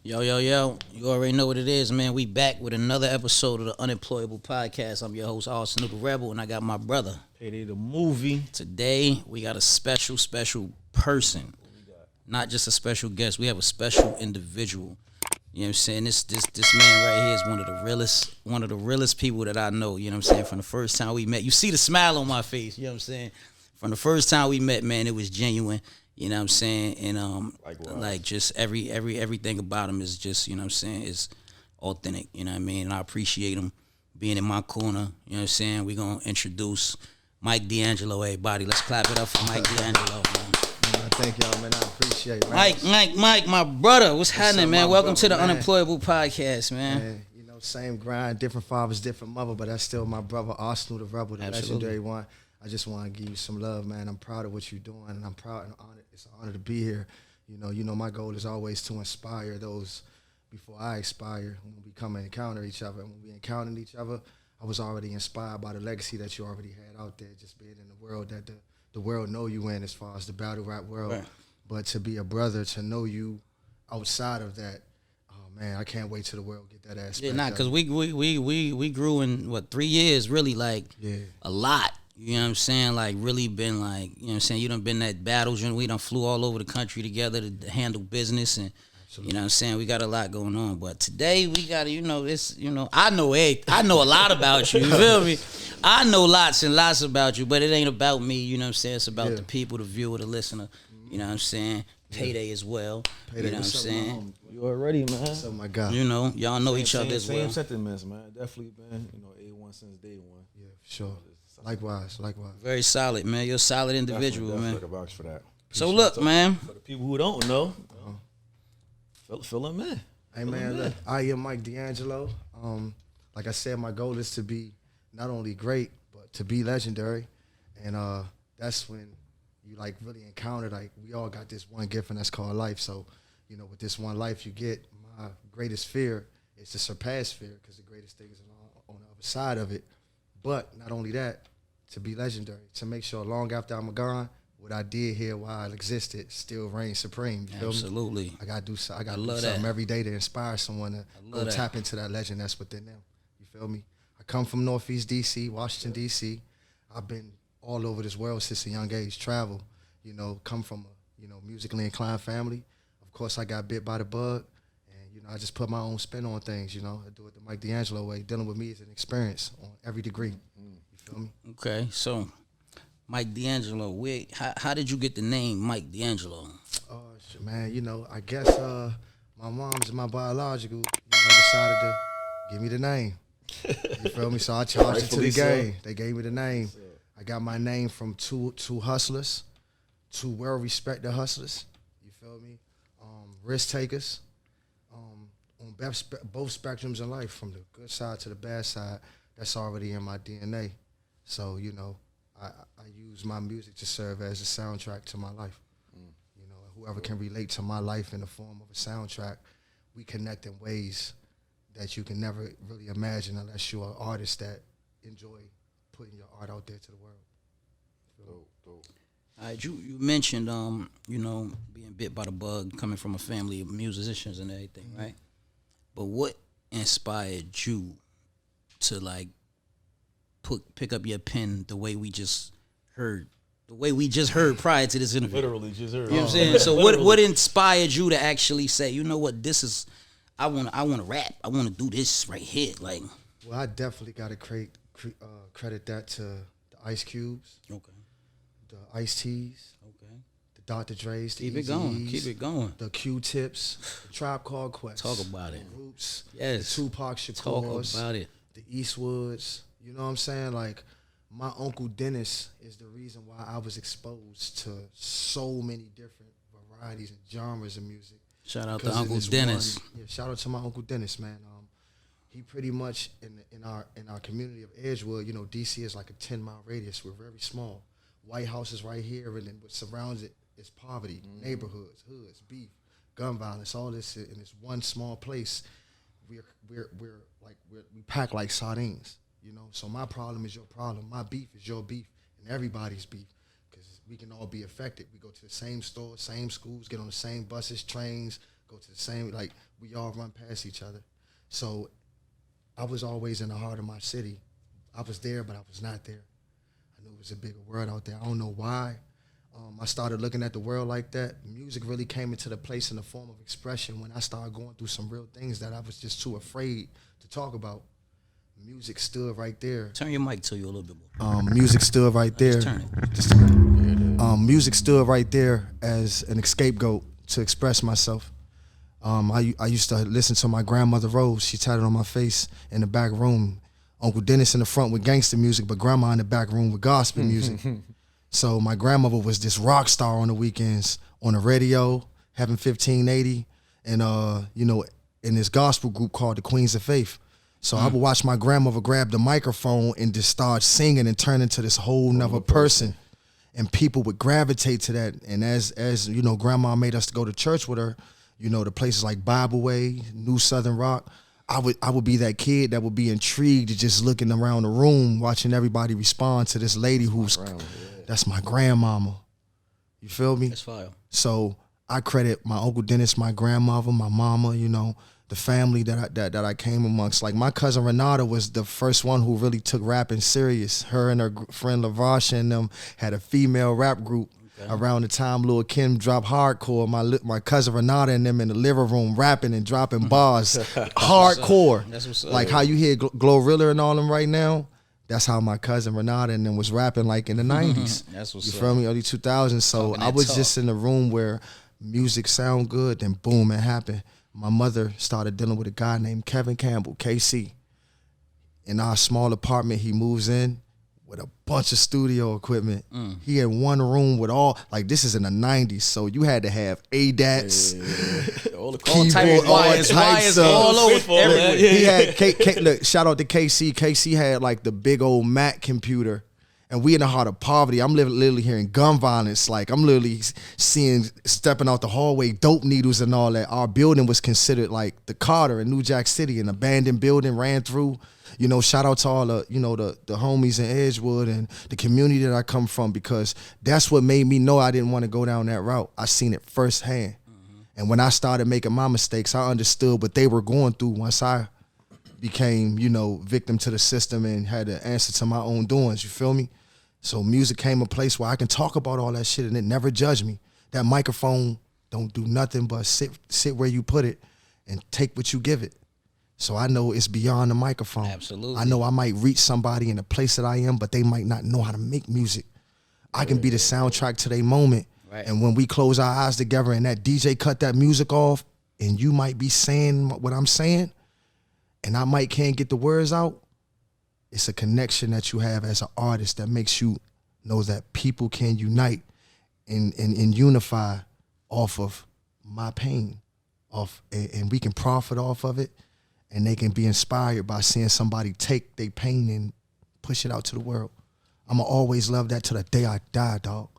Yo, yo, yo. You already know what it is, man. We back with another episode of the Unemployable podcast. I'm your host, Unemployable Rebel, and I got my brother. Payday the movie. Today, we got a special person. Not just a special guest. We have a special individual. You know what I'm saying? This man right here is one of the realest people that I know. You know what I'm saying? From the first time we met, you see the smile on my face. You know what I'm saying? From the first time we met, man, it was genuine. You know what I'm saying? And like just everything about him is just, you know what I'm saying, is authentic. You know what I mean? And I appreciate him being in my corner. You know what I'm saying? We're gonna introduce Mike D'Angelo, everybody. Let's clap it up for Mike D'Angelo, man. Thank y'all, man. I appreciate it. Mike, my brother. What's happening, man? Welcome to the man. Unemployable podcast, man. You know, same grind, different fathers, different mother, but that's still my brother, Arsenal the Rebel, the legendary one. I just want to give you some love, man. I'm proud of what you're doing, and I'm proud and honored. It's an honor to be here. You know, my goal is always to inspire those before I expire. When we come and encounter each other, and when we encountered each other, I was already inspired by the legacy that you already had out there, just being in the world that the world know you in, as far as the battle rap world. Right. But to be a brother, to know you outside of that, oh man, I can't wait till the world get that aspect. Yeah, because we grew in 3 years, really, like a lot. You know what I'm saying? Like, really been like, you know what I'm saying? You done been at battles, and we done flew all over the country together to handle business, and absolutely. You know what I'm saying? We got a lot going on. But today we got to, I know a lot about you. You feel me? I know lots and lots about you, but it ain't about me. You know what I'm saying? It's about the people, the viewer, the listener. You know what I'm saying? Payday as well. Payday, you know what I'm saying? You already, man. Oh my God. You know, y'all know each other as well. Same sentiments, man. Definitely been, A1 since day one. Yeah, for sure. Likewise. Very solid, man. You're a solid individual, definitely man. a box for that. So look, man. For the people who don't know, fill them in. Hey man, look, I am Mike D'Angelo. Like I said, my goal is to be not only great, but to be legendary. And that's when you like really encounter, like, we all got this one gift, and that's called life. So, with this one life you get, my greatest fear is to surpass fear, because the greatest thing is on the other side of it. But not only that, to be legendary, to make sure long after I'm gone, what I did here while I existed still reigns supreme. You feel Absolutely. Me? I gotta do something every day to inspire someone to go tap into that legend that's within them. You feel me? I come from Northeast DC, Washington DC. I've been all over this world since a young age. Travel, come from a musically inclined family. Of course, I got bit by the bug, and I just put my own spin on things. I do it the Mike D'Angelo way. Dealing with me is an experience on every degree. You feel me? Okay, so Mike D'Angelo, how did you get the name Mike D'Angelo? Oh, shit, man, I guess my mom's and my biological, decided to give me the name. You feel me? So I charged it to the game. They gave me the name. I got my name from two hustlers, two well-respected hustlers. You feel me? Risk takers. On both spectrums in life, from the good side to the bad side. That's already in my DNA. So, I use my music to serve as a soundtrack to my life. Whoever can relate to my life in the form of a soundtrack, we connect in ways that you can never really imagine unless you're an artist that enjoy putting your art out there to the world. Dope. All right, you mentioned being bit by the bug, coming from a family of musicians and everything, right? But what inspired you to pick up your pen the way we just heard prior to this interview? Literally just heard. You know what I'm saying? So what inspired you to actually say, you know what, this is, I want to rap. I want to do this right here. Like, well, I definitely got to credit that to the Ice Cubes, the Ice T's, the Dr. Dre's, the Keep it going. the Q-Tips, the Tribe Called Quest. Talk about it. The Roots, Yes. the Tupac Shakur's. Talk about it. The Eastwoods. You know what I'm saying? Like, my Uncle Dennis is the reason why I was exposed to so many different varieties and genres of music. Shout out to Uncle Dennis. Shout out to my Uncle Dennis, man. He pretty much in our community of Edgewood, DC is like a 10-mile radius. We're very small. White House is right here, and then what surrounds it is poverty, neighborhoods, hoods, beef, gun violence, all this in this one small place. We pack like sardines. So my problem is your problem. My beef is your beef, and everybody's beef, because we can all be affected. We go to the same stores, same schools, get on the same buses, trains, go to the same, like, we all run past each other. So I was always in the heart of my city. I was there, but I was not there. I knew it was a bigger world out there. I don't know why. I started looking at the world like that. Music really came into the place in the form of expression when I started going through some real things that I was just too afraid to talk about. Music stood right there. Turn your mic to you a little bit more. Music stood right there. Just turn it. Music stood right there as an scapegoat to express myself. I used to listen to my grandmother Rose. She tatted on my face in the back room. Uncle Dennis in the front with gangster music, but grandma in the back room with gospel music. So my grandmother was this rock star on the weekends, on the radio, having 1580, and in this gospel group called the Queens of Faith. So I would watch my grandmother grab the microphone and just start singing and turn into this whole nother person. And people would gravitate to that. And as you know, grandma made us to go to church with her, you know, the places like Bible Way, New Southern Rock. I would be that kid that would be intrigued, just looking around the room, watching everybody respond to this lady who's, that's my grandmama. You feel me? That's fire. So I credit my Uncle Dennis, my grandmother, my mama, you know, the family that I came amongst. Like my cousin Renata was the first one who really took rapping serious. Her and her friend Lavasha and them had a female rap group. Okay. Around the time Lil' Kim dropped hardcore, my cousin Renata and them in the living room rapping and dropping bars, hardcore. That's what's up. Like how you hear Glorilla and all them right now. That's how my cousin Renata and them was rapping like in the 90s. That's what's you up. feel me? Early 2000s. So Talking I was talk. just in the room where music sound good, then boom, it happened. My mother started dealing with a guy named Kevin Campbell, KC. In our small apartment, he moves in with a bunch of studio equipment. He had one room with all, like this is in the 90s, so you had to have ADATs, All the keyboard, all wires types all over of. everywhere. He had, look, shout out to KC. KC had like the big old Mac computer. And we in the heart of poverty. I'm literally hearing gun violence. Like I'm literally stepping out the hallway, dope needles and all that. Our building was considered like the Carter in New Jack City, an abandoned building, ran through. You know, shout out to all the, you know, the homies in Edgewood and the community that I come from, because that's what made me know I didn't want to go down that route. I seen it firsthand. And when I started making my mistakes, I understood what they were going through once I became, you know, victim to the system and had to answer to my own doings, you feel me? So music came a place where I can talk about all that shit and it never judge me. That microphone don't do nothing but sit where you put it and take what you give it. So I know it's beyond the microphone. Absolutely. I know I might reach somebody in the place that I am, but they might not know how to make music. I can be the soundtrack to their moment. Right. And when we close our eyes together and that DJ cut that music off and you might be saying what I'm saying and I can't get the words out, it's a connection that you have as an artist that makes you know that people can unite and unify off of my pain, and we can profit off of it, and they can be inspired by seeing somebody take their pain and push it out to the world. I'ma always love that till the day I die, dog.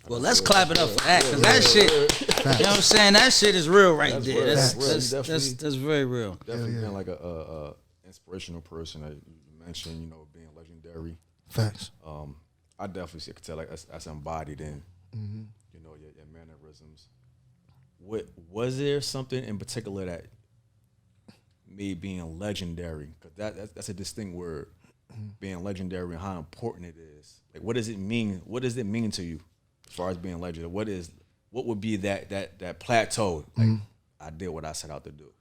Well, let's clap it up for that, because that shit, you know what I'm saying? That shit is real right there. That's very real. Definitely been like a inspirational person that you mentioned, you know, being legendary. Facts. I definitely could tell like that's embodied in, you know, your mannerisms. Was there something in particular that made being legendary? Because that's a distinct word, being legendary, and how important it is. Like, what does it mean? What does it mean to you as far as being legendary? What would be that plateau? Like, I did what I set out to do.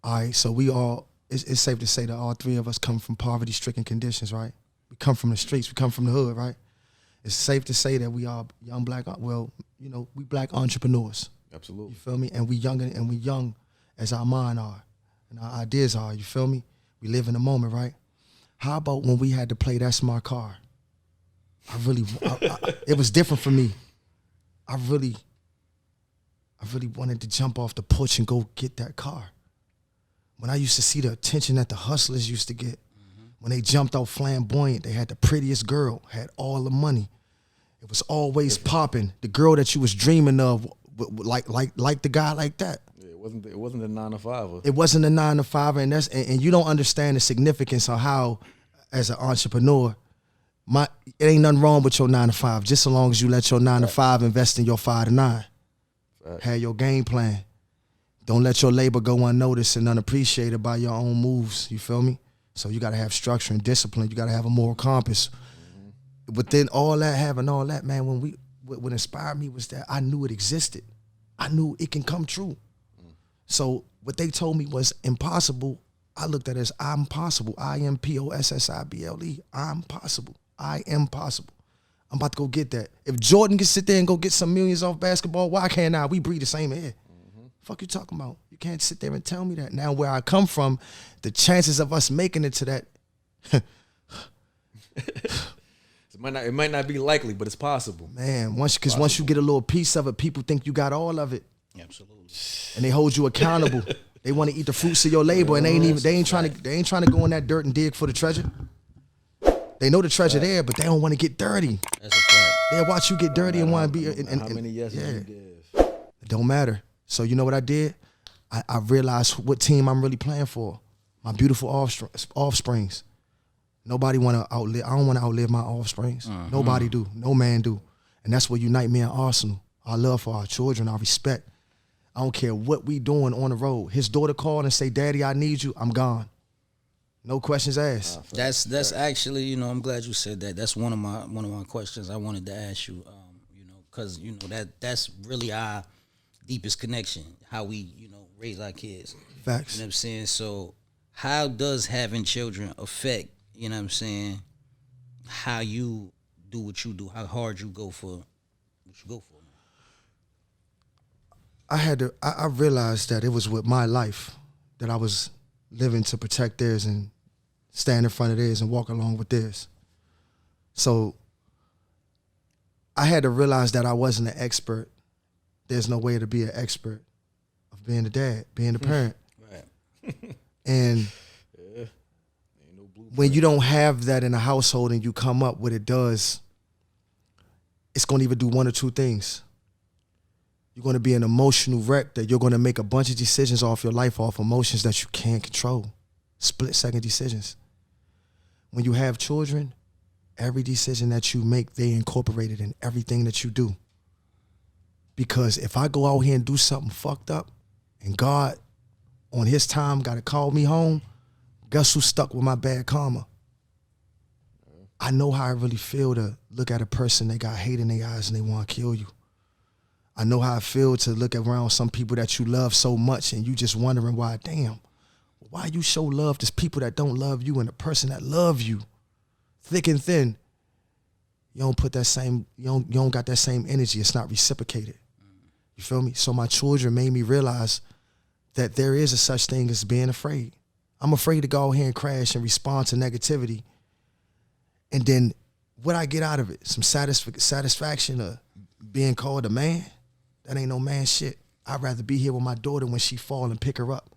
All right, so it's safe to say that all three of us come from poverty-stricken conditions, right? We come from the streets, we come from the hood, right? It's safe to say that we are young black, we black entrepreneurs. Absolutely. You feel me? And we young as our mind are and our ideas are, you feel me? We live in the moment, right? How about when we had to play That's My Car? It was different for me. I really wanted to jump off the porch and go get that car. When I used to see the attention that the hustlers used to get, when they jumped out flamboyant, they had the prettiest girl, had all the money. It was always popping. The girl that you was dreaming of, like the guy like that. Yeah, it wasn't a 9-to-5. It wasn't a 9-to-5, and you don't understand the significance of how, as an entrepreneur, it ain't nothing wrong with your 9-to-5, just so long as you let your 9-to-5 invest in your 5-to-9. Have your game plan. Don't let your labor go unnoticed and unappreciated by your own moves. You feel me? So you got to have structure and discipline. You got to have a moral compass. But then all that, having all that, man, what inspired me was that I knew it existed. I knew it can come true. So what they told me was impossible, I looked at it as I'm possible. IMPOSSIBLE. I'm possible. I am possible. I'm about to go get that. If Jordan can sit there and go get some millions off basketball, why can't I? We breathe the same air. Fuck you talking about? You can't sit there and tell me that. Now where I come from, the chances of us making it to that, it might not be likely, but it's possible. Man, once you get a little piece of it, people think you got all of it. Absolutely. And they hold you accountable. They want to eat the fruits of your labor, and they ain't trying to go in that dirt and dig for the treasure. They know the treasure there, but they don't want to get dirty. That's a fact. They'll watch you get dirty and want to be. How many yeses you give? It don't matter. So you know what I did? I realized what team I'm really playing for. My beautiful offsprings. Nobody want to outlive. I don't want to outlive my offsprings. Nobody do. No man do. And that's what unite me and Arsenal. Our love for our children, our respect. I don't care what we doing on the road. His daughter called and say, "Daddy, I need you." I'm gone. No questions asked. That's actually, you know, I'm glad you said that. That's one of my questions I wanted to ask you. You know, because you know that's really our deepest connection. How we, you know, raise our kids. Facts. You know what I'm saying? So how does having children affect, you know what I'm saying, how you do what you do, how hard you go for what you go for? I realized that it was with my life that I was living to protect theirs and stand in front of theirs and walk along with theirs. So I had to realize that I wasn't an expert. There's no way to be an expert of being a dad, being a parent. Right. And when you don't have that in a household and you come up, what it does, it's going to either do one or two things. You're going to be an emotional wreck that you're going to make a bunch of decisions off your life, off emotions that you can't control. Split-second decisions. When you have children, every decision that you make, they incorporated in everything that you do. Because if I go out here and do something fucked up, and God, on his time, got to call me home, guess who's stuck with my bad karma? I know how I really feel to look at a person, they got hate in their eyes and they want to kill you. I know how I feel to look around some people that you love so much and you just wondering why, damn, why you show love to people that don't love you and the person that love you, thick and thin, you don't put that same, you don't got that same energy. It's not reciprocated. You feel me? So my children made me realize that there is a such thing as being afraid. I'm afraid to go out here and crash and respond to negativity. And then what I get out of it, some satisfaction of being called a man, that ain't no man shit. I'd rather be here with my daughter when she fall and pick her up.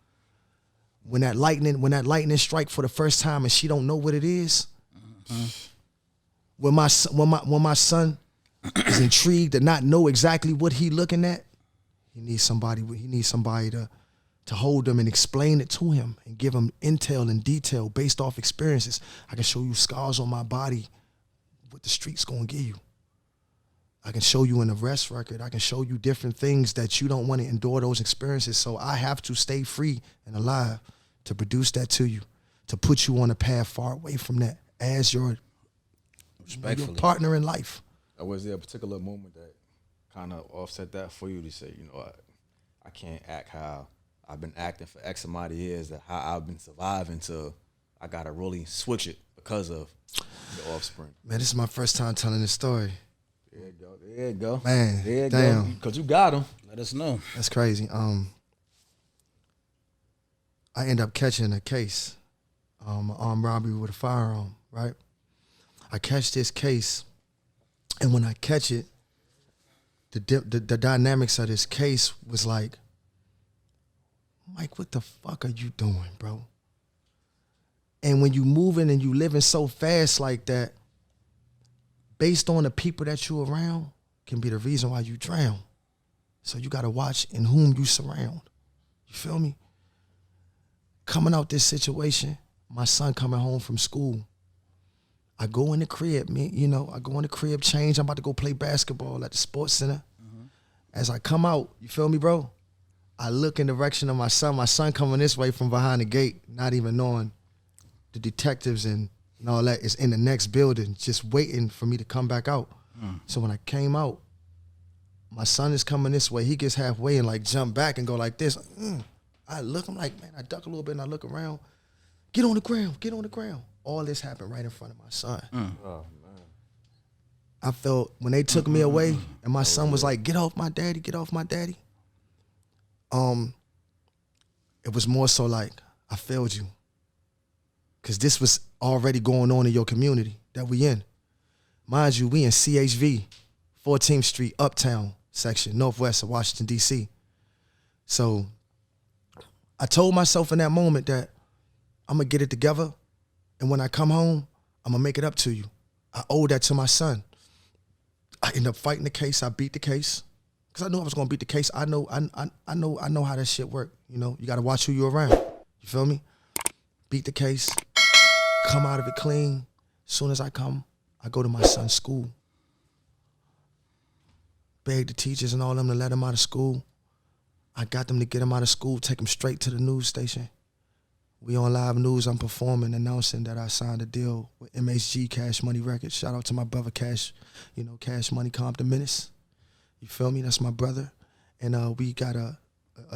When that lightning strike for the first time and she don't know what it is. When my son is intrigued to not know exactly what he looking at, he needs somebody to hold him and explain it to him and give him intel and detail based off experiences. I can show you scars on my body, what the street's gonna give you. I can show you an arrest record. I can show you different things that you don't want to endure those experiences. So I have to stay free and alive to produce that to you, to put you on a path far away from that as your partner in life. Was there a particular moment that kind of offset that for you to say, you know, I can't act how I've been acting for X amount of years, that how I've been surviving to I got to really switch it because of the offspring? Man, this is my first time telling this story. There you go. There you go. Man, there you damn. go. Because you got them. Let us know. That's crazy. I end up catching a case, armed robbery with a firearm, right? I catch this case, and when I catch it, the dynamics of this case was like, Mike, what the fuck are you doing, bro? And when you moving and you living so fast like that, based on the people that you around can be the reason why you drown. So you gotta watch in whom you surround. You feel me? Coming out this situation, my son coming home from school, I go in the crib, I go in the crib, change, I'm about to go play basketball at the sports center. As I come out, you feel me, bro? I look in the direction of my son coming this way from behind the gate, not even knowing the detectives and all that is in the next building, just waiting for me to come back out. So when I came out, my son is coming this way. He gets halfway and like jump back and go like this. I look, I'm like, man, I duck a little bit and I look around. Get on the ground, get on the ground. All this happened right in front of my son. Oh, man. I felt when they took me away and my son was like, get off my daddy, get off my daddy. It was more so like, I failed you. Cause this was already going on in your community that we in. Mind you, we in CHV, 14th Street, Uptown section, northwest of Washington, D.C. So I told myself in that moment that I'm gonna get it together, and when I come home, I'm gonna make it up to you. I owe that to my son. I ended up fighting the case. I beat the case because I knew I was gonna beat the case. I know how that shit work. You know, you gotta watch who you're around. You feel me? Beat the case, come out of it clean. As soon as I come, I go to my son's school. Beg the teachers and all them to let him out of school. I got them to get him out of school, take him straight to the news station. We on live news, I'm performing, announcing that I signed a deal with MHG Cash Money Records. Shout out to my brother Cash, Cash Money Compton Menace. You feel me? That's my brother. And we got a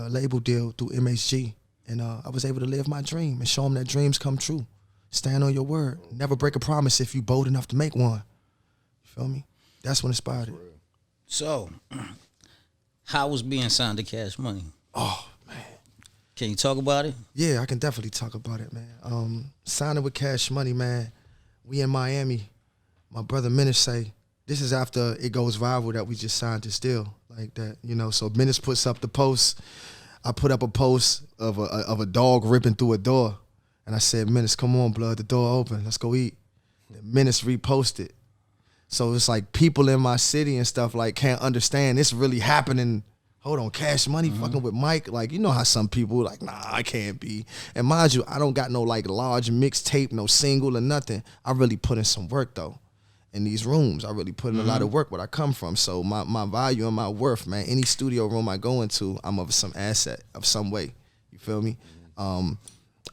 label deal through MHG. And I was able to live my dream and show them that dreams come true. Stand on your word. Never break a promise if you bold enough to make one. You feel me? That's what inspired it. So, how was being signed to Cash Money? Oh, man. Can you talk about it? Yeah, I can definitely talk about it, man. Signing with Cash Money, man. We in Miami. My brother Menace say, this is after it goes viral that we just signed this deal. Like that, So Menace puts up the post. I put up a post of a dog ripping through a door. And I said, Menace, come on, blood, the door open. Let's go eat. And Menace reposted. So it's like people in my city and stuff like can't understand it's really happening. Hold on, Cash Money fucking with Mike. Like, you know how some people like, nah, I can't be. And mind you, I don't got no like large mixtape, no single or nothing. I really put in some work though. In these rooms, I really put in a lot of work where I come from. So my value and my worth, man, any studio room I go into, I'm of some asset of some way. You feel me?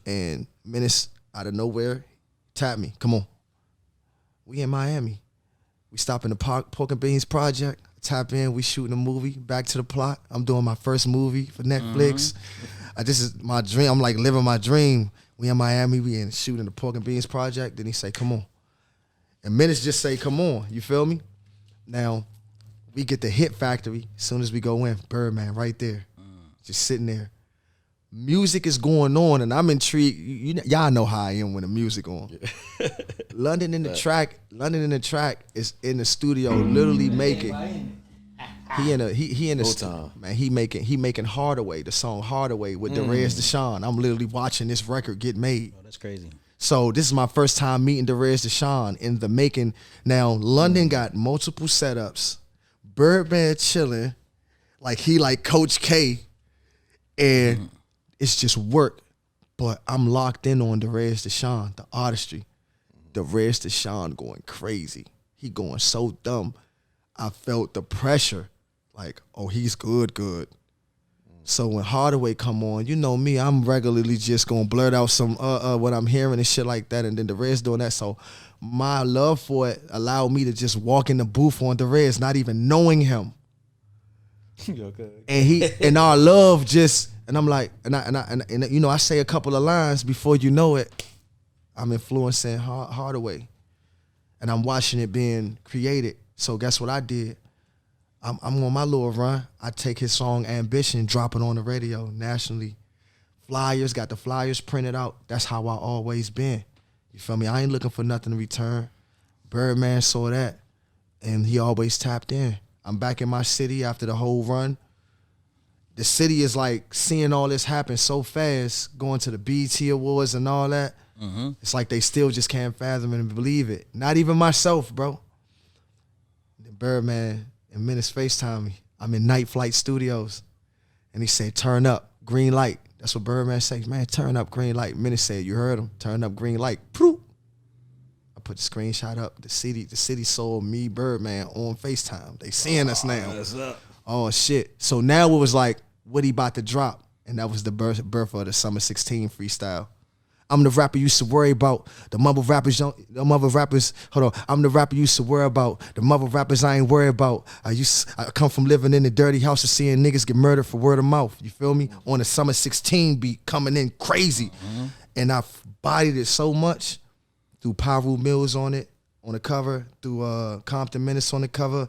And Menace out of nowhere tapped me. Come on. We in Miami. We stop in the Pork and Beans Project. Tap in. We shooting a movie. Back to the plot. I'm doing my first movie for Netflix. This is my dream. I'm like living my dream. We in Miami. We in shooting the Pork and Beans Project. Then he say, come on. And Menace just say, come on. You feel me? Now, we get the Hit Factory as soon as we go in. Birdman right there. Just sitting there. Music is going on, and I'm intrigued. Y'all know how I am when the music on. Yeah. London in the track is in the studio, literally making. He in the man. He making Hardaway, the song Hardaway with Derez Deshawn. I'm literally watching this record get made. Oh, that's crazy. So this is my first time meeting Derez Deshawn in the making. Now London got multiple setups. Birdman chilling, like he like Coach K, and. It's just work, but I'm locked in on Derez Deshawn, the artistry. Derez Deshawn going crazy. He going so dumb. I felt the pressure, like, oh, he's good. So when Hardaway come on, you know me, I'm regularly just gonna blurt out some what I'm hearing and shit like that, and then Derez doing that. So my love for it allowed me to just walk in the booth on Derez, not even knowing him. Okay. And our love just. And I'm like, and I say a couple of lines before you know it, I'm influencing Hardaway, and I'm watching it being created. So guess what I did? I'm on my little run. I take his song Ambition, drop it on the radio nationally. Flyers, got the flyers printed out. That's how I always been. You feel me? I ain't looking for nothing in return. Birdman saw that, and he always tapped in. I'm back in my city after the whole run. The city is like seeing all this happen so fast, going to the BET Awards and all that. It's like they still just can't fathom it and believe it. Not even myself, bro. The Birdman and Menace FaceTime me. I'm in Night Flight Studios. And he said, turn up, green light. That's what Birdman says. Man, turn up, green light. Menace said, you heard him. Turn up, green light. Poof. I put the screenshot up. The city saw me, Birdman, on FaceTime. They seeing us now. That's up. Oh, shit. So now it was like, what he about to drop. And that was the birth of the Summer 16 freestyle. I'm the rapper you used to worry about. The mother rappers, hold on. I'm the rapper you used to worry about. The mother rappers I ain't worried about. I come from living in a dirty house and seeing niggas get murdered for word of mouth. You feel me? On the Summer 16 beat coming in crazy. And I bodied it so much through Pyru Mills on it, on the cover, through Compton Menace on the cover.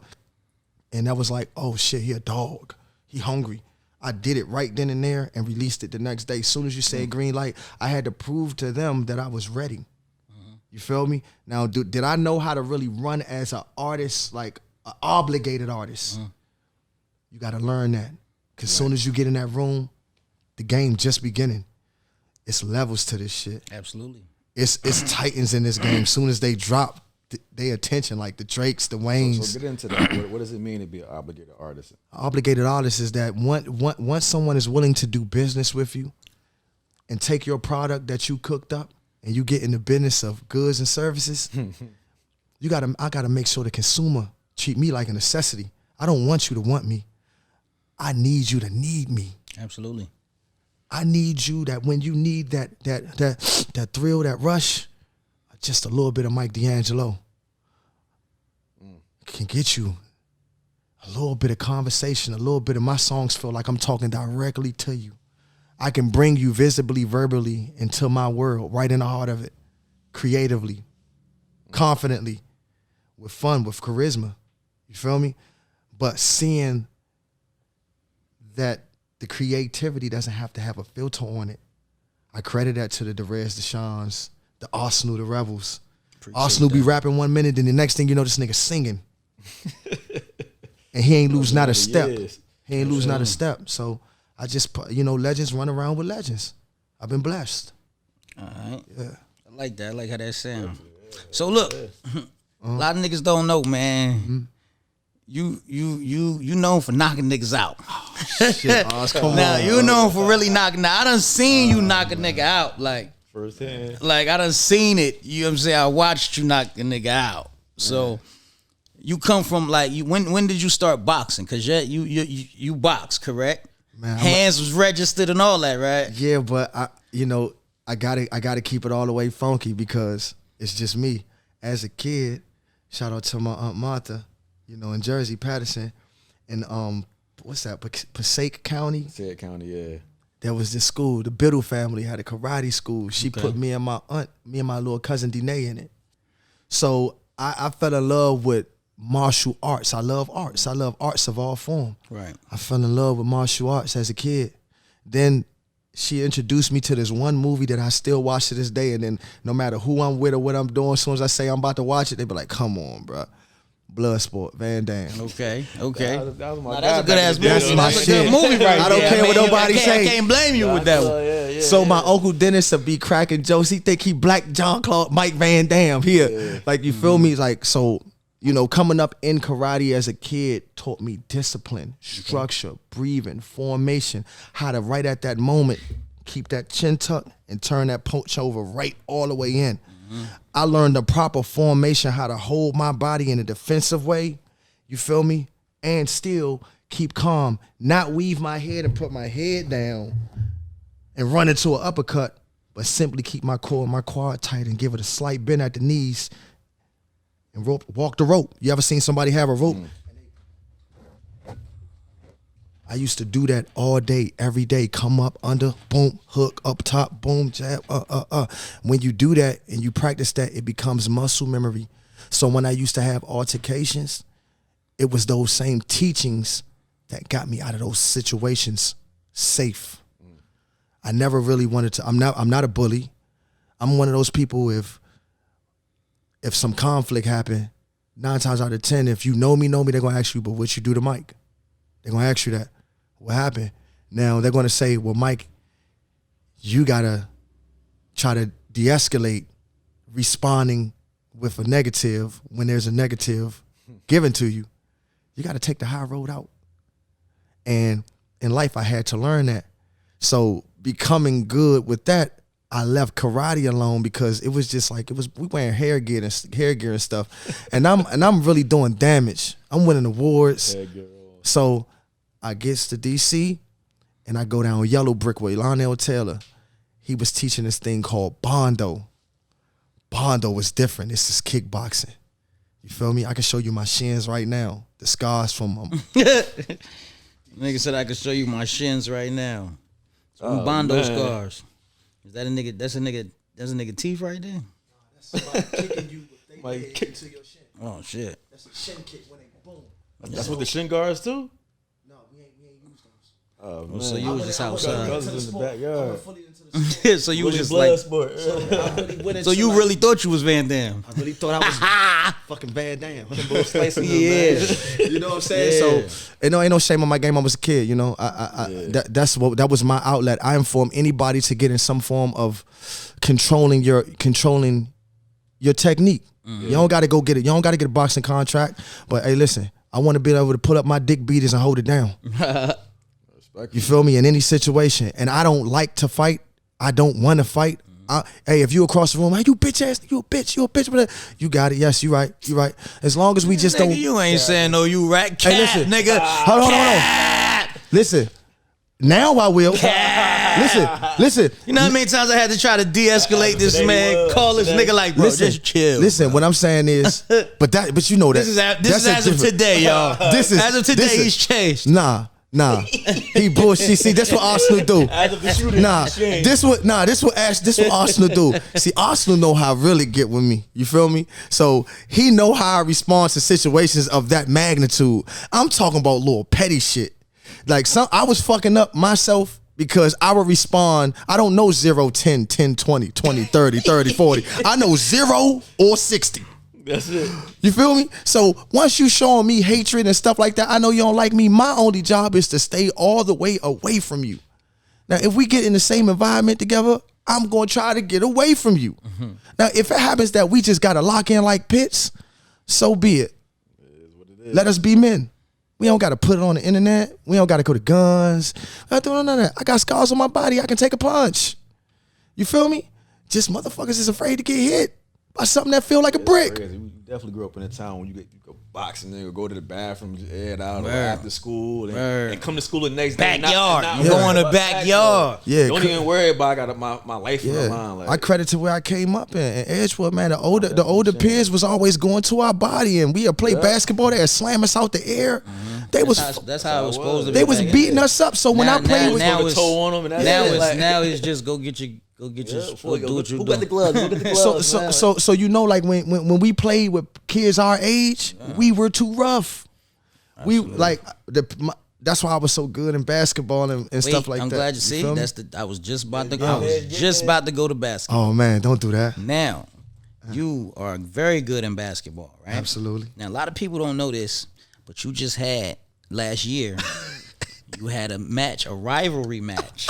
And that was like, oh shit, he a dog. He hungry. I did it right then and there and released it the next day. As soon as you said green light, I had to prove to them that I was ready. You feel me? Now, did I know how to really run as an artist, like an obligated artist? You got to learn that. Because as soon as you get in that room, the game just beginning. It's levels to this shit. Absolutely. It's titans in this game. As soon as they drop their attention, like the Drakes, the Waynes. So get into that. What does it mean to be an obligated artist? Obligated artist is that once someone is willing to do business with you and take your product that you cooked up and you get in the business of goods and services, I gotta make sure the consumer treat me like a necessity. I don't want you to want me. I need you to need me. Absolutely. I need you that when you need that thrill, that rush, just a little bit of Mike D'Angelo can get you a little bit of conversation, a little bit of my songs feel like I'm talking directly to you. I can bring you visibly, verbally into my world, right in the heart of it, creatively, confidently, with fun, with charisma. You feel me? But seeing that the creativity doesn't have to have a filter on it, I credit that to the Derez Deshans, the Arsenal, the Rebels. Appreciate Arsenal be that. rapping 1 minute, then the next thing you know, this nigga singing. And he ain't lose not a step. He ain't lose not a step. So I just, legends run around with legends. I've been blessed. All right. Yeah. I like that. I like how that sounds. So look, a lot of niggas don't know, man. You known for knocking niggas out. Shit, Oz, come Now on. you known for really knocking out. I done seen you knock a nigga out. Like Firsthand. I done seen it. You know what I'm saying? I watched you knock a nigga out. So you come from when did you start boxing? Cause you box, correct? Man, Hands was registered and all that, right? Yeah, but I gotta keep it all the way funky because it's just me. As a kid, shout out to my Aunt Martha, in Jersey, Patterson, and what's that? Passaic County. Passaic County, yeah. There was this school. The Biddle family had a karate school. She put me and my little cousin Dene in it. So I fell in love with martial arts. I love arts. I love arts of all form. Right. I fell in love with martial arts as a kid. Then she introduced me to this one movie that I still watch to this day. And then no matter who I'm with or what I'm doing, as soon as I say I'm about to watch it, they be like, come on, bro. Bloodsport, Van Damme. Okay. That was my That's a guy good ass movie. back in the day. my That's a shit. good movie right I don't there. care what mean, nobody say. I can't blame you with that one. Yeah, So my Uncle Dennis would be cracking jokes. He think he Black John Claude Mike Van Damme here. Like, you feel me? Like, so, coming up in karate as a kid taught me discipline, structure, breathing, formation, how to right at that moment keep that chin tucked and turn that punch over right all the way in. I learned the proper formation, how to hold my body in a defensive way, you feel me? And still keep calm, not weave my head and put my head down and run into an uppercut, but simply keep my core and my quad tight and give it a slight bend at the knees and walk the rope. You ever seen somebody have a rope? I used to do that all day, every day. Come up, under, boom, hook, up top, boom, jab, When you do that and you practice that, it becomes muscle memory. So when I used to have altercations, it was those same teachings that got me out of those situations safe. I never really wanted to. I'm not a bully. I'm one of those people. If some conflict happened, 9 times out of 10, if you know me, they're gonna ask you, but what you do to Mike? They're gonna ask you that. What happened? Now they're gonna say, well, Mike, you gotta try to de-escalate responding with a negative when there's a negative given to you. You gotta take the high road out. And in life, I had to learn that. So becoming good with that, I left karate alone because it was just like we wearing hair gear and stuff, and I'm really doing damage. I'm winning awards. So I gets to DC, and I go down Yellow Brick with Lionel Taylor. He was teaching this thing called Bondo. Bondo was different. It's just kickboxing. You feel me? I can show you my shins right now. The scars from them. Nigga said I could show you my shins right now. Oh, Bondo man. scars. Is that a nigga? That's a nigga teeth right there. That's somebody kicking you. They kick to your shin. Oh shit. That's a shin kick when they boom. That's what the shin guards do? No, we ain't used those. Oh, man. So you was just outside. Cousins in the backyard. So you was just blood like. sport. So you really thought you was Van Damme? I really thought I was fucking Van Damme. Yeah. You know what I'm saying? Yeah. So, ain't no shame on my game. I was a kid, you know. That was my outlet. I inform anybody to get in some form of controlling your technique. You don't got to go get it. You don't got to get a boxing contract. But hey, listen, I want to be able to pull up my dick beaters and hold it down. You feel me? In any situation. And I don't like to fight. I don't want to fight. Hey, if you across the room, hey, you bitch ass, you a bitch. You got it. Yes, you right. As long as we just Nigga, don't. you ain't saying no, you rat cat, Hey, listen. nigga. Hold on. Listen. Now I will. Listen. You know how many times I had to try to de-escalate this Today man, was. call this Today. nigga like, bro, just chill. Listen, what I'm saying is, but you know that. This is as of today, y'all. This is as of today, this is- he's changed. Nah. He bullshit. See, that's what Arsenal do. As of the shooting, This what Arsenal do. See, Arsenal know how to really get with me. You feel me? So he know how I respond to situations of that magnitude. I'm talking about little petty shit. Like I was fucking up myself because I would respond. I don't know 0, 10, 10, 20, 20, 30, 30, 40. I know 0 or 60. That's it. You feel me? So once you showing me hatred and stuff like that, I know you don't like me. My only job is to stay all the way away from you. Now, if we get in the same environment together, I'm going to try to get away from you. Mm-hmm. Now, if it happens that we just got to lock in like pits, so be it. It is what it is. Let us be men. We don't got to put it on the internet. We don't got to go to guns. I don't know none of that. I got scars on my body. I can take a punch. You feel me? Just motherfuckers is afraid to get hit by something that feel like a brick. Crazy. We definitely grew up in a town when you go boxing and go to the bathroom, just air it out, or Word. after school, Word. and come to school the next day. Backyard. Not You worry going to about backyard. Yeah, Don't even worry about I got my life in the line. Like, I credit to where I came up in Edgewood, man. The older peers was always going to our body, and we would play basketball. They'd slam us out the air. They That's how it was supposed to be. they was back beating then. us up. So when I played with now put a it's toe on them, and that's it. Like, now it's just go get your do what you who do. got the gloves? Who got the gloves? man? so you know, like when we played with kids our age, we were too rough. Absolutely. We like that's why I was so good in basketball and stuff like I'm that. glad you see. feel me? I was just about to go to basketball. Oh man, don't do that. Now, you are very good in basketball, right? Absolutely. Now, a lot of people don't know this, but you just had last year, you had a rivalry match,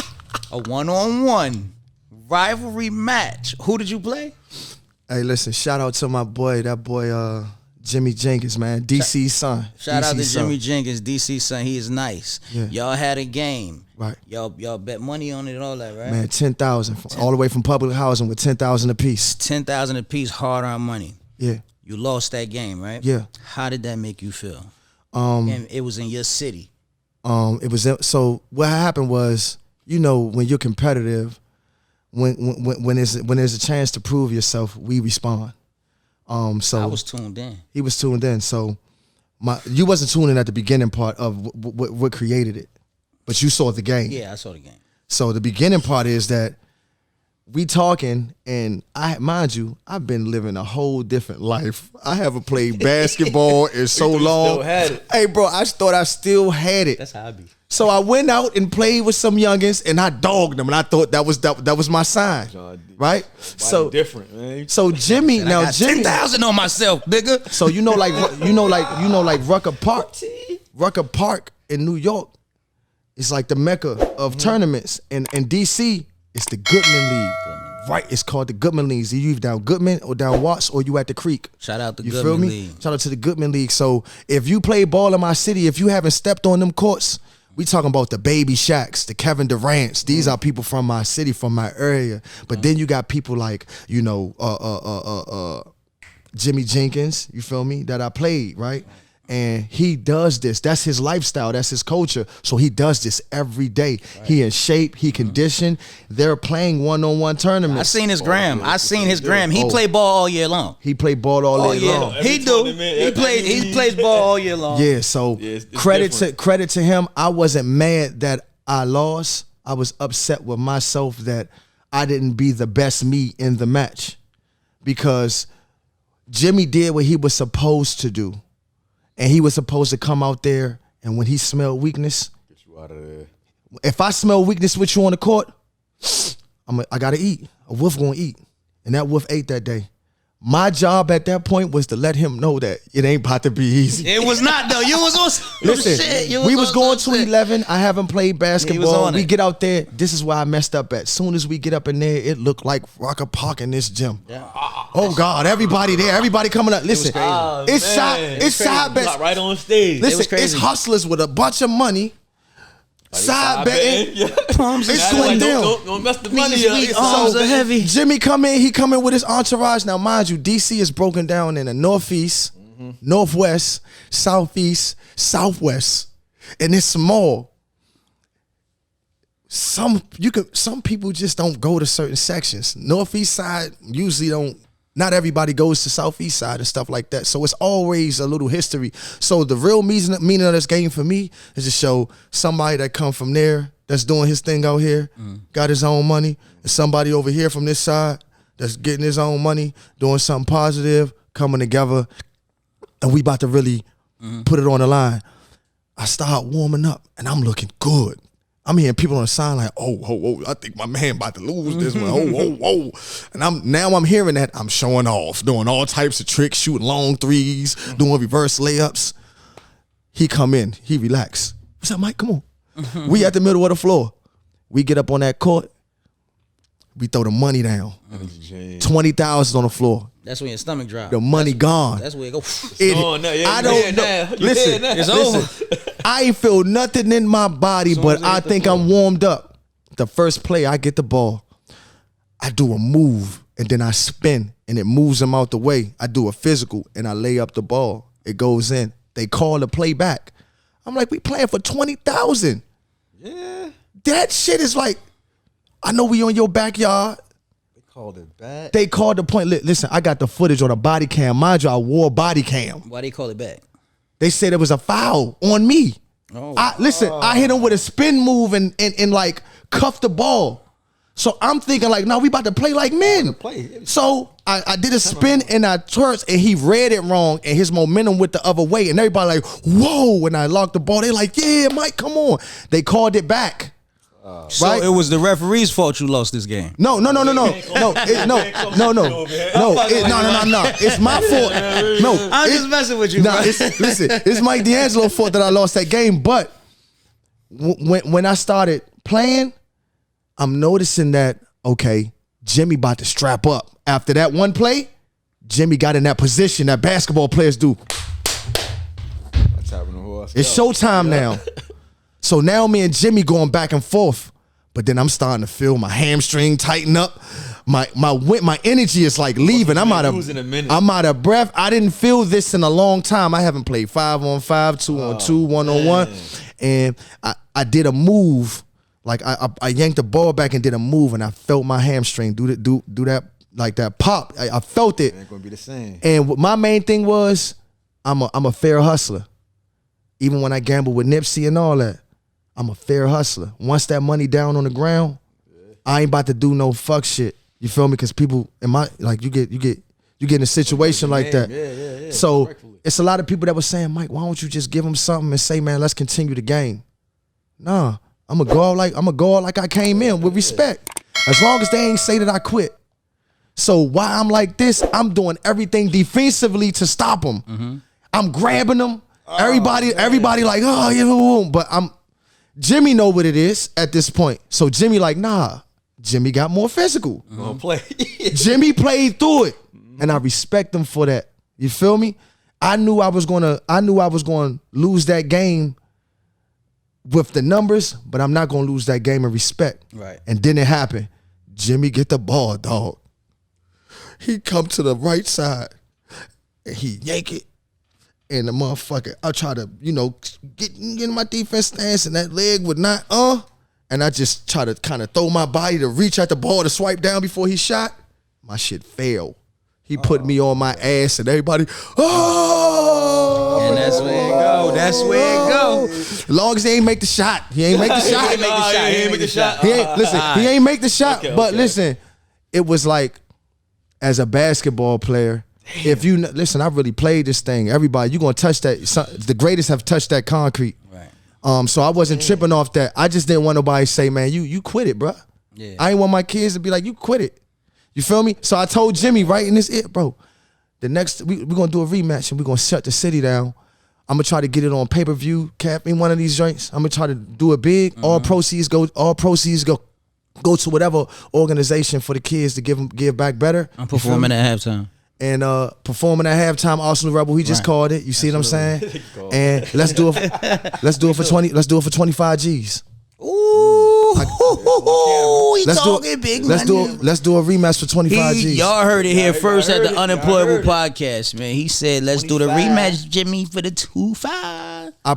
a one-on-one rivalry match. Who did you play? Hey, listen, shout out to my boy, Jimmy Jenkins, man, DC son. Shout out DC to son. Jimmy Jenkins, DC son. He is nice. Yeah. Y'all had a game. Right. Y'all bet money on it and all that, right? Man, 10,000 all the way from public housing with 10,000 apiece. 10,000 apiece, hard-earned money. Yeah, You lost that game, right? yeah. How did that make you feel? And it was in your city. It was so. What happened was, you know, when you're competitive, when there's a chance to prove yourself, we respond. So I was tuned in. he was tuned in. So you wasn't tuned in at the beginning part of what created it, but you saw the game. Yeah, I saw the game. So the beginning part is that we talking, and mind you, I've been living a whole different life. I haven't played basketball in so You long. still had it. Hey, bro, I thought I still had it. That's how I be. So I went out and played with some youngins, and I dogged them, and I thought that was my sign, right? so different, man. So Jimmy, I now got Jimmy, 10,000 on myself, nigga. so you know like Rucker Park in New York is like the mecca of tournaments, and DC it's the Goodman League, right? It's called the Goodman Leagues. You either down Goodman or down Watts, or you at the Creek. Shout out to You Goodman feel me? League. Shout out to the Goodman League. So if you play ball in my city, if you haven't stepped on them courts, we talking about the Baby Shaqs, the Kevin Durant's. These are people from my city, from my area. But then you got people like, you know, Jimmy Jenkins, you feel me, that I played, right? And he does this. That's his lifestyle. That's his culture. So he does this every day. Right. He in shape. He conditioned. They're playing one-on-one tournaments. I seen his gram. I seen his gram. He played ball all year long. He played ball all year long. He do. He plays ball all year long. Yeah. So it's credit to him. I wasn't mad that I lost. I was upset with myself that I didn't be the best me in the match, because Jimmy did what he was supposed to do. And he was supposed to come out there, and when he smelled weakness, get you out of there. If I smell weakness with you on the court, I gotta eat. A wolf gonna eat. And that wolf ate that day. My job at that point was to let him know that it ain't about to be easy. It was not though. You was on listen. Shit. We was going to 11. I haven't played basketball. We get out there. This is where I messed up at. Soon as we get up in there, it looked like Rocker Park in this gym. Yeah. Oh God, everybody there, everybody coming up. Listen, it's side bets right on stage. Listen, it's hustlers with a bunch of money. Side betting, it's going down. Don't mess the money up. Arms are heavy. Jimmy come in, he come in with his entourage. Now, mind you, DC is broken down in the northeast, northwest, southeast, southwest, and it's small. Some people just don't go to certain sections. Northeast side usually don't. Not everybody goes to southeast side and stuff like that. So it's always a little history. So the real meaning of this game for me is to show somebody that come from there that's doing his thing out here, got his own money, and somebody over here from this side that's getting his own money, doing something positive, coming together, and we about to really put it on the line. I start warming up, and I'm looking good. I'm hearing people on the sign like, oh, I think my man about to lose this one. And I'm hearing that. I'm showing off, doing all types of tricks, shooting long threes, doing reverse layups. He come in, he relax. What's up, Mike? Come on. We at the middle of the floor. We get up on that court. We throw the money down. 20,000 on the floor. That's when your stomach drops. The money gone. That's where it go. I don't know. Listen, it's over. I ain't feel nothing in my body, but I think I'm warmed up. The first play, I get the ball. I do a move, and then I spin, and it moves him out the way. I do a physical, and I lay up the ball. It goes in. They call the play back. I'm like, we playing for 20,000. Yeah. That shit is like, I know we on your backyard. Called it back. They called the point. Listen, I got the footage on a body cam. Mind you, I wore a body cam. Why they call it back? They said it was a foul on me. Oh. I hit him with a spin move and like cuffed the ball. So I'm thinking like, no, we about to play like men. So I did a spin and I turned, and he read it wrong, and his momentum went the other way, and everybody like, whoa. When I locked the ball, they like, yeah, Mike, come on. They called it back. So right? It was the referee's fault you lost this game. No. It's my fault. No, I'm just messing with you. Nah, it's Mike D'Angelo's fault that I lost that game. But when I started playing, I'm noticing that, okay, Jimmy about to strap up. After that one play, Jimmy got in that position that basketball players do. It's showtime now. So now me and Jimmy going back and forth, but then I'm starting to feel my hamstring tighten up. My energy is like leaving. I'm out of breath. I didn't feel this in a long time. I haven't played 5-on-5, 2-on-2, 1-on-1, and I did a move. Like I yanked the ball back and did a move, and I felt my hamstring do that like that pop. I felt it. It ain't gonna be the same. And my main thing was I'm a fair hustler. Even when I gamble with Nipsey and all that. I'm a fair hustler. Once that money down on the ground, I ain't about to do no fuck shit. You feel me? Because people in my you get in a situation like that. Yeah. So it's a lot of people that were saying, Mike, why don't you just give them something and say, man, let's continue the game? Nah, I'm gonna go out like I came in with respect. As long as they ain't say that I quit. So why I'm like this, I'm doing everything defensively to stop them. I'm grabbing them. Everybody like, oh yeah, but Jimmy know what it is at this point. So Jimmy like, nah. Jimmy got more physical. Play. Jimmy played through it, and I respect him for that. You feel me? I knew I was gonna lose that game with the numbers, but I'm not gonna lose that game in respect. Right. And then it happened. Jimmy get the ball, dog. He come to the right side, and he yank it. and the motherfucker, I try to, get in my defense stance, and that leg would not, and I just try to kind of throw my body to reach at the ball to swipe down before he shot. My shit failed. He put me on my ass, and everybody, And that's where it go. That's where it go. As long as he ain't make the shot. He ain't make the shot. He ain't make the shot. He ain't make the shot. Okay, but okay. listen, it was like, as a basketball player, if you listen, I really played this thing. Everybody, you gonna touch that. The greatest have touched that concrete. Right. So I wasn't tripping off that. I just didn't want nobody to say, man, you quit it, bro. Yeah. I ain't want my kids to be like, you quit it. You feel me? So I told Jimmy right in his ear, bro, the next we're gonna do a rematch and we're gonna shut the city down. I'm gonna try to get it on pay-per-view, cap in one of these joints. I'm gonna try to do it big. Mm-hmm. All proceeds go to whatever organization for the kids to give back better. I'm performing at halftime. And performing at halftime, Arsenal Rebel, he just called it. You see what I'm saying? And let's do it for 25 G's. Ooh, he talking big money. Let's do a rematch for 25 G's. Y'all heard it here first at the Unemployable podcast, man. He said, "Let's do the rematch, Jimmy, for the 2-5." I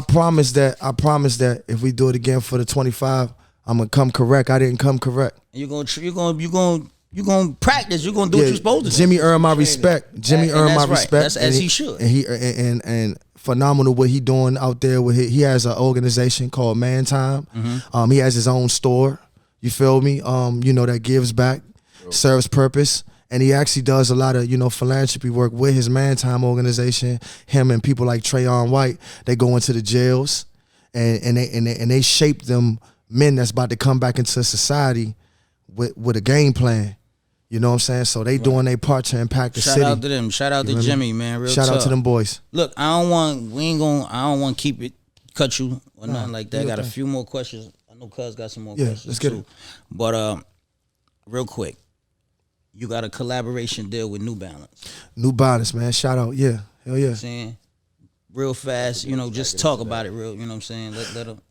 promise that if we do it again for the 25, I'm gonna come correct. I didn't come correct. You're gonna practice. You're gonna do what you're supposed to do. Jimmy earned my respect. Jimmy earned my respect. That's as he should. And phenomenal what he doing out there. With he has an organization called Man Time. Mm-hmm. He has his own store. You feel me? That gives back, serves purpose. And he actually does a lot of, philanthropy work with his Man Time organization. Him and people like Trayon White, they go into the jails and they shape them men that's about to come back into society with a game plan. You know what I'm saying? So they doing their part to impact the city. Shout out to them. Shout out to Jimmy, man. Real Shout tough. out to them boys. Look, I don't want to keep it, cut you or nothing like that. I got a few more questions. I know Cuz got some more questions let's get too. it. But real quick, you got a collaboration deal with New Balance. New Balance, man. Shout out. Yeah. Hell yeah. Saying real fast, just talk about it real, you know what I'm saying? Let them.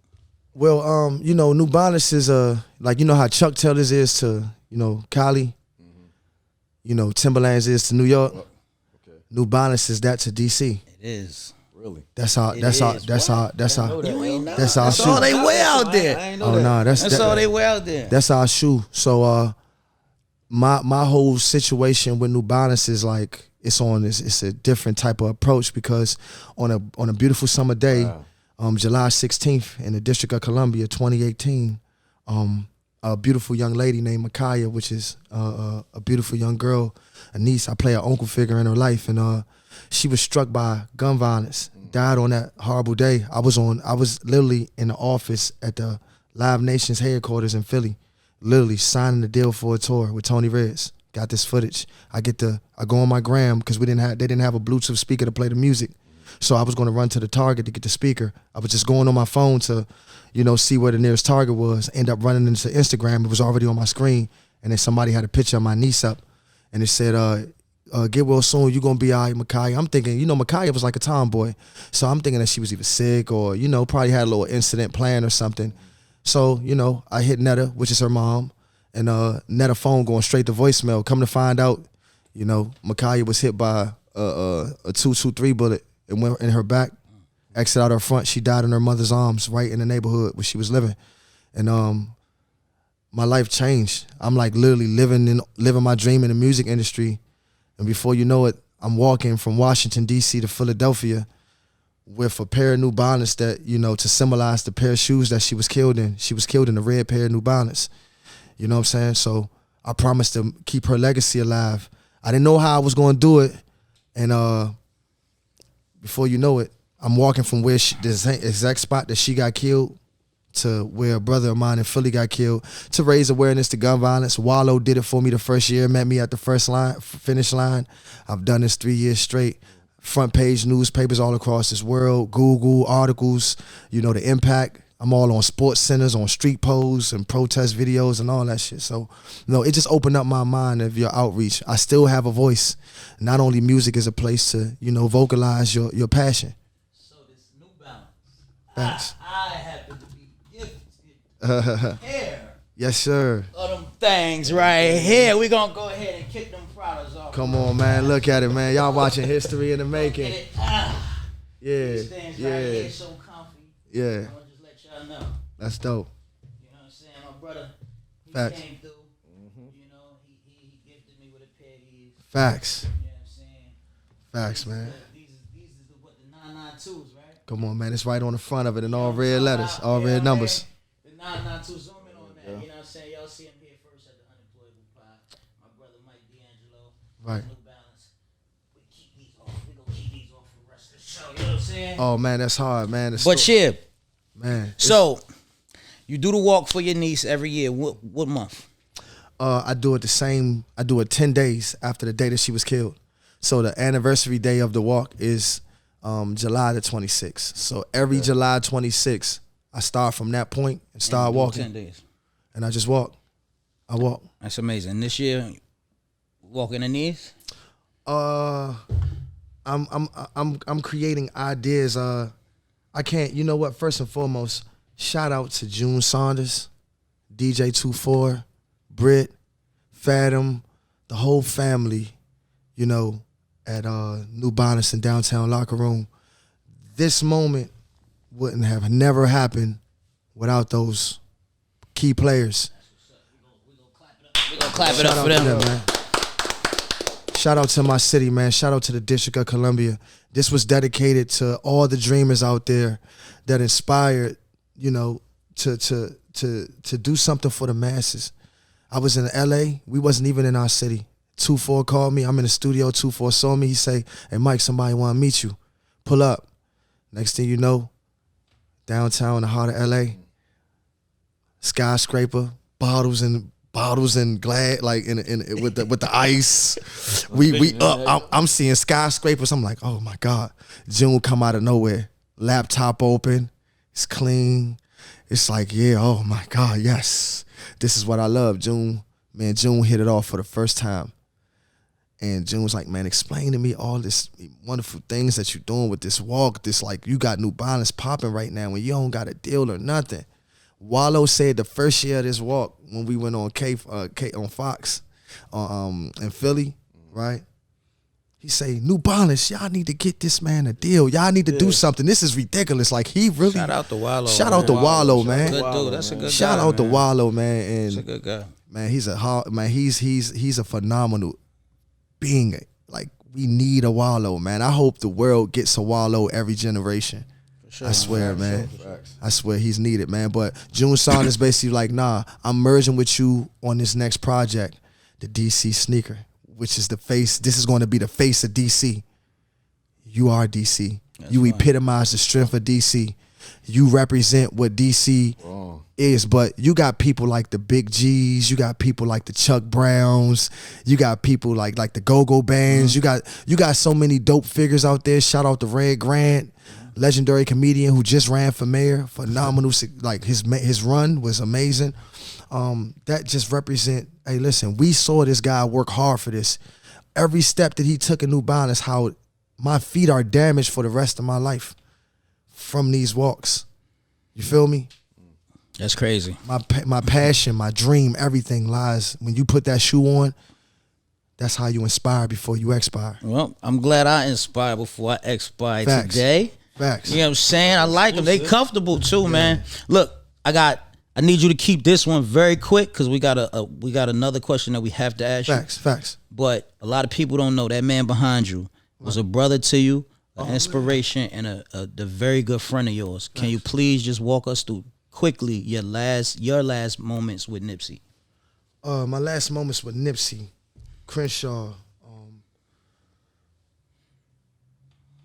Well, New Balance is how Chuck Taylor's is to, Cali. Timberlands is to New York. Okay. New Balance is that to DC. It is. Really? That's how You ain't know. That's our That's shoe. all they wear out there. I ain't know Oh that. no, That's all they wear out there. That's our shoe. So my whole situation with New Balance is like it's a different type of approach because on a beautiful summer day, July 16th in the District of Columbia, 2018, a beautiful young lady named Micaiah, which is a beautiful young girl, a niece. I play an uncle figure in her life, and she was struck by gun violence. Died on that horrible day. I was literally in the office at the Live Nations headquarters in Philly, literally signing the deal for a tour with Tony Reds. Got this footage. I go on my gram because they didn't have a Bluetooth speaker to play the music. So I was going to run to the Target to get the speaker. I was just going on my phone to, see where the nearest Target was. End up running into Instagram. It was already on my screen. And then somebody had a picture of my niece up. And it said, get well soon. You going to be all right, Micaiah. I'm thinking, Micaiah was like a tomboy. So I'm thinking that she was either sick or, probably had a little incident planned or something. So, I hit Netta, which is her mom. And Netta phone going straight to voicemail. Come to find out, Micaiah was hit by a 223 bullet. It went in her back, exit out her front. She died in her mother's arms right in the neighborhood where she was living. And my life changed. I'm like literally living my dream in the music industry. And before you know it, I'm walking from Washington, D.C. to Philadelphia with a pair of New Balance that, to symbolize the pair of shoes that she was killed in. She was killed in a red pair of New Balance. You know what I'm saying? So I promised to keep her legacy alive. I didn't know how I was going to do it. And before you know it, I'm walking from where this exact spot that she got killed to where a brother of mine in Philly got killed to raise awareness to gun violence. Wallow did it for me the first year, met me at the finish line. I've done this 3 years straight. Front page newspapers all across this world, Google, articles, the impact. I'm all on sports centers, on street posts and protest videos and all that shit. So, it just opened up my mind of your outreach. I still have a voice. Not only music is a place to, vocalize your passion. So this New Balance. Thanks. I happen to be gifted hair Yes, sir. of them things right here. We're going to go ahead and kick them products off. Come on, man. Look at it, man. Y'all watching history in the making. Yeah. Yeah. So comfy. Yeah. I want to just let y'all know. That's dope. You know what I'm saying? My brother, he Facts. came through. You know, he gifted me with a pair of these. Facts. You know what I'm saying? Facts, man. These is what the 992s, right? Come on, man. It's right on the front of it in all red letters, all red numbers. The 992, zoom in on that. You know what I'm saying? Y'all see him here first at the Unemployable Pod. My brother Mike D'Angelo. Right. New Balance. We keep these off. We gonna keep these off for the rest of the show. You know what I'm saying? Oh, man, that's hard, man. But yeah. Man. So, you do the walk for your niece every year. What month? I do it I do it 10 days after the day that she was killed. So the anniversary day of the walk is July the 26th. So every July 26th, I start from that point and start walking. 10 days. And I just walk. I walk. That's amazing. This year, walking the knees? I'm creating ideas. I can't, you know what, first and foremost, shout out to June Saunders, DJ 24, Britt, Fathom, the whole family, you know, at New Balance in downtown Locker Room. This moment wouldn't have never happened without those key players. We're going to clap it up for them. Man. Shout out to my city, man. Shout out to the District of Columbia. This was dedicated to all the dreamers out there that inspired, you know, to do something for the masses. I was in LA. We wasn't even in our city. 24 called me. I'm in the studio. 24 saw me. He say, "Hey, Mike, somebody want to meet you. Pull up." Next thing you know, downtown in the heart of LA, skyscraper, bottles and glad, like in with the ice. We up. I'm seeing skyscrapers. I'm like, oh my God. June come out of nowhere. Laptop open. It's clean. It's like, yeah, oh my God, yes. This is what I love. June hit it off for the first time. And June was like, man, explain to me all this wonderful things that you're doing with this walk. This, like, you got New Balance popping right now when you don't got a deal or nothing. Wallow said the first year of this walk, when we went on on Fox in Philly, right? He say, New Balance, y'all need to get this man a deal. Y'all need to do something. This is ridiculous. Like, he really. Shout out to Wallow. Shout out to Wallow, man. Good dude. That's a good guy. Shout out to Wallow, man. And That's a good guy. man, he's a phenomenal being. Like, we need a Wallow, man. I hope the world gets a Wallow every generation. Sure. I swear, man. I swear he's needed, man. But June Saunders basically like, nah, I'm merging with you on this next project, the DC sneaker, which is the face. This is going to be the face of DC. You are DC. That's you epitomize the strength of DC. You represent what DC is, but you got people like the Big G's, you got people like the Chuck Browns, you got people like the Go-Go Bands, you got so many dope figures out there. Shout out to Red Grant, legendary comedian who just ran for mayor. Phenomenal, like his run was amazing. That just represent, hey, listen, we saw this guy work hard for this. Every step that he took in New Balance, how my feet are damaged for the rest of my life from these walks. You feel me? That's crazy. My passion, my dream, everything lies when you put that shoe on. That's how you inspire before you expire. Well, I'm glad I inspired before I expired today. Facts. You know what I'm saying? I like them. They comfortable too, man. Look, I need you to keep this one very quick because we got another question that we have to ask you. Facts. But a lot of people don't know that man behind you was a brother to you, an inspiration, and a very good friend of yours. Can you please just walk us through quickly your last moments with Nipsey? My last moments with Nipsey, Crenshaw.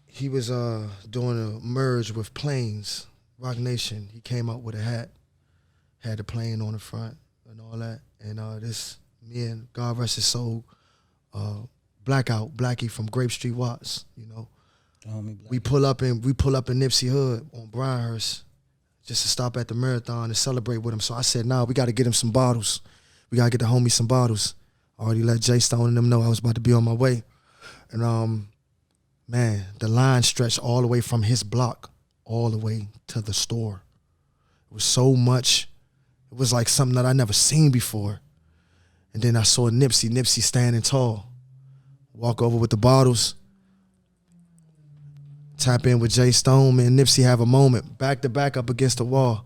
He was doing a merge with Planes, Rock Nation. He came out with a hat, had the plane on the front and all that. And me and God rest his soul, Blackie from Grape Street Watts, you know. We pull up in Nipsey Hood on Bryanhurst just to stop at the marathon and celebrate with him. So I said, nah, we got to get him some bottles. We got to get the homie some bottles. I already let Jay Stone and them know I was about to be on my way. And man, the line stretched all the way from his block all the way to the store. It was so much. It was like something that I never seen before. And then I saw Nipsey standing tall. walk over with the bottles, tap in with Jay Stone, man. Nipsey have a moment, back to back up against the wall,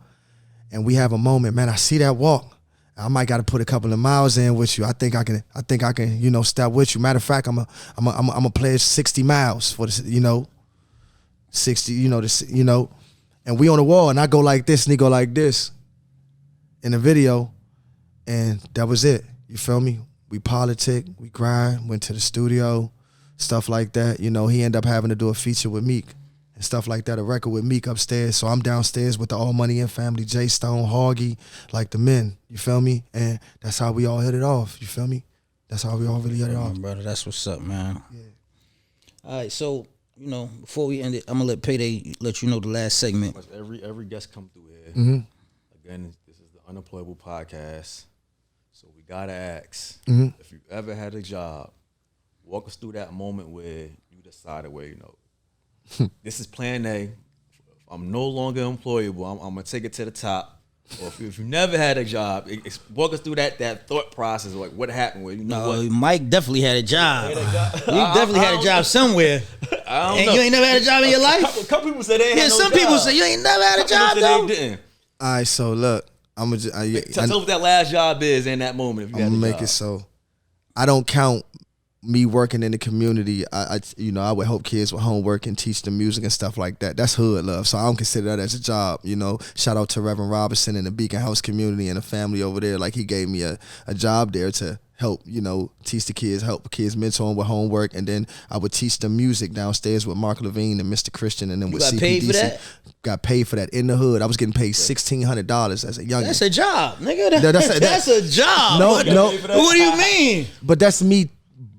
and we have a moment, man. I see that walk. I might got to put a couple of miles in with you. I think I can, you know, step with you. Matter of fact, I'm a pledge 60 miles for this, you know, 60, you know, this, you know, and we on the wall, and I go like this, and he go like this in the video, and that was it. You feel me? We politic, we grind, went to the studio, stuff like that. You know, he ended up having to do a feature with Meek and stuff like that, a record with Meek upstairs. So I'm downstairs with the All Money In family, Jay Stone, Hoggy, like the men, you feel me? And that's how we all hit it off, you feel me? That's how we all really hit it off. Brother, that's what's up, man. Yeah. All right, so, you know, before we end it, I'm going to let Payday let you know the last segment. Every guest come through here. Mm-hmm. Again, this is the Unemployable podcast. So we got to ask, if you ever had a job, walk us through that moment where you decided, where, you know, this is plan A. I'm no longer employable. I'm going to take it to the top. Or if you never had a job, walk us through that thought process. Like, what happened? Where, you know, what? Mike definitely had a job. You definitely had a job somewhere. I don't and know. you ain't never had a job in your life? A couple people say they ain't had no some job. people say you ain't never had a job, though. They didn't. All right, so look, I'm going to Tell us what that last job is in that moment. If you I'm had gonna a make job. it so I don't count me working in the community. I you know, I would help kids with homework and teach them music and stuff like that. That's hood love. So I don't consider that as a job, you know. Shout out to Reverend Robinson and the Beacon House community and the family over there. Like, he gave me a job there to help, you know, teach the kids, help kids mentor them with homework, and then I would teach them music downstairs with Mark Levine and Mr. Christian, and then with got CPDC. paid for that? Got paid for that in the hood. I was getting paid $1,600 as a young. That's a job, nigga. No, That's a job. No, what, no. What do you mean? But that's me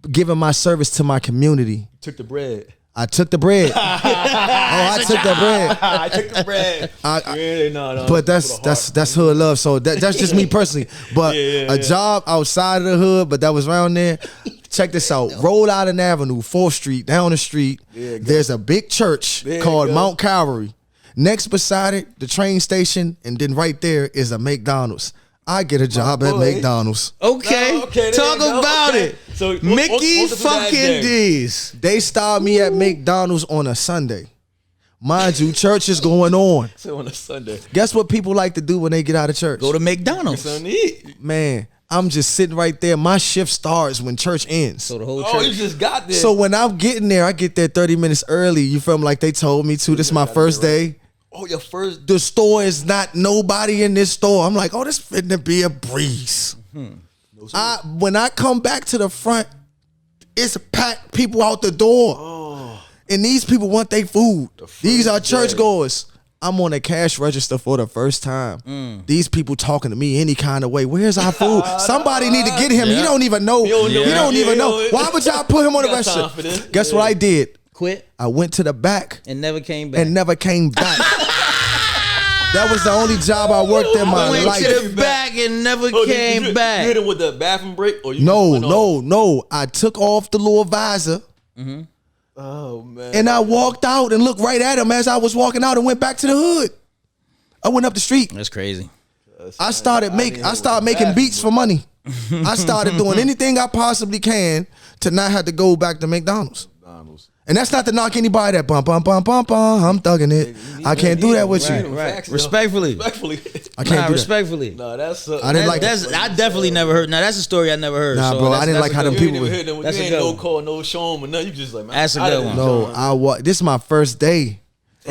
giving my service to my community. Took the bread. I took the bread. I took the bread. I took the bread. No. But that's hood love. So that's just me personally. But a job outside of the hood, but that was around there. Check this out. Rhode Island Avenue, 4th Street, down the street. There's a big church called Mount Calvary. Next beside it, the train station, and then right there is a McDonald's. I get a job at McDonald's. Okay, talk about it. So Mickey fucking D's. They start me at McDonald's on a Sunday. Mind you, church is going on. So on a Sunday. Guess what people like to do when they get out of church? Go to McDonald's. Something to eat. Man, I'm just sitting right there. My shift starts when church ends. So the whole Oh, you church. just got there. So when I'm getting there, I get there 30 minutes early. You feel me? Like they told me to. This is my first day. Oh, your first. The store is not nobody in this store. I'm like, oh, this finna be a breeze. When I come back to the front, it's packed people out the door. And these people want their food. These are churchgoers. I'm on a cash register for the first time. These people talking to me any kind of way. Where's our food? Somebody need to get him. He don't even know. He don't even know. Why would y'all put him on the register? Guess what I did? Quit I went to the back and never came back. and never came back. That was the only job I worked in my went life. to the back and never came back. You hit him with the bathroom break? Or you No. I took off the little visor. Oh, man. And I walked out and looked right at him as I was walking out and went back to the hood. I went up the street. That's crazy. I started making beats for money. I started doing anything I possibly can to not have to go back to McDonald's. And that's not to knock anybody that bum. I'm thugging it. I can't do that with you. Right. Respectfully. I can't do respectfully. No, that's. I didn't like. I definitely never heard. Now that's a story I never heard. Nah, so bro, I didn't like how them You people. ain't never hit them. You That's a ain't good no one. call, no show 'em, or nothing. You just like, man. That's a good one. No, this is my first day.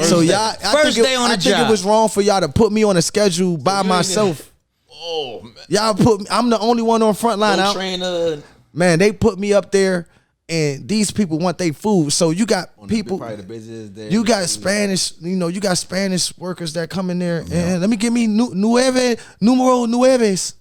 So y'all, I think it was wrong for y'all to put me on a schedule by myself. Oh man. Y'all I'm the only one on front line. No trainer. Man, they put me up there, and these people want their food. So you got people. Probably the busiest day. You got Spanish, you got Spanish workers that come in there, and let me give me numero nueves.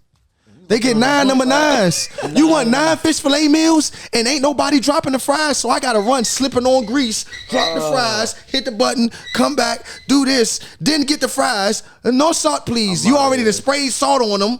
They get 9 number 9s. You want 9 fish fillet meals, and ain't nobody dropping the fries, so I gotta run slipping on grease, drop the fries, hit the button, come back, do this, then get the fries. No salt, please. You already done sprayed salt on them.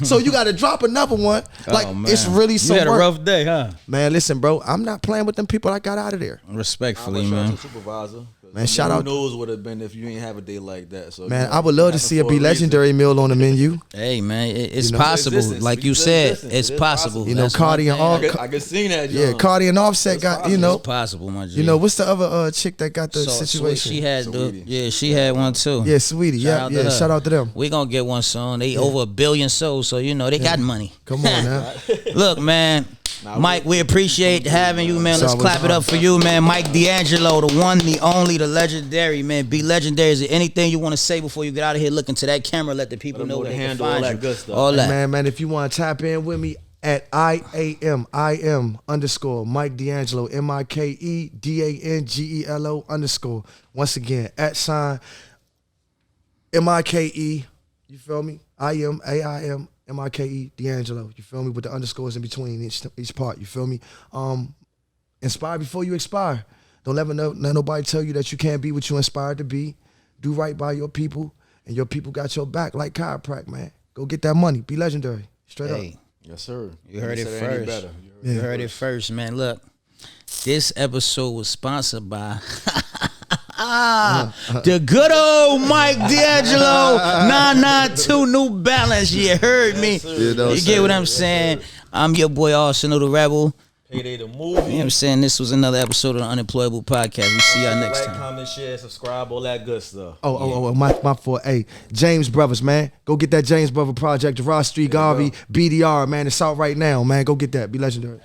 So you got to drop another one. Like, it's really some You had a work. rough day, huh? Man, listen, bro. I'm not playing with them people I got out of there. Respectfully, I'm man. supervisor. Man, shout out. Who knows what it'd been if you ain't have a day like that. So Man, I would love to see a Be Legendary meal on the menu. Hey man, it's You know? possible. Existence. Like you It's said, existence. it's It is possible. possible. You know, That's Cardi one and thing. all. I can see that. Yeah, John. Cardi and Offset got, you know. It's possible, my G. You know, what's the other chick that got the So, situation? She had Sweetie. she had one too. Yeah, Sweetie. Shout Yeah, out to her. shout out to them. We gonna get one soon. They over 1 billion sold, so you know they got money. Come on now. Look, man. Mike, we appreciate having you, man. Let's So clap it up for you, man. Mike D'Angelo, the one, the only, the legendary, man. Be legendary. Is there anything you want to say before you get out of here? Look into that camera. Let the people Let 'em know know where the they can handle, find all you. that good stuff. All that. Man, if you want to tap in with me at IAM _ Mike D'Angelo, MikeDangelo _ Once again, @ MIKE, you feel me? AIM MIKE D'Angelo, you feel me? With the underscores in between each part, you feel me? Inspire before you expire. Don't let nobody tell you that you can't be what you inspired to be. Do right by your people, and your people got your back like chiropractic, man. Go get that money. Be legendary. Straight up. Hey, Yes, sir. you heard it said any first. better. You heard it first, man. Look, this episode was sponsored by the good old Mike D'Angelo 992 New Balance. You heard me. You know, You get what I'm saying? I'm your boy Arsenal the Rebel. Payday the movie. You know what I'm saying? This was another episode of the Unemployable Podcast. We see y'all next Like, time. comment, share, subscribe, all that good stuff. My fault. Hey, James Brothers, man. Go get that James Brother project, Ross Street Garvey, BDR, man. It's out right now, man. Go get that. Be legendary.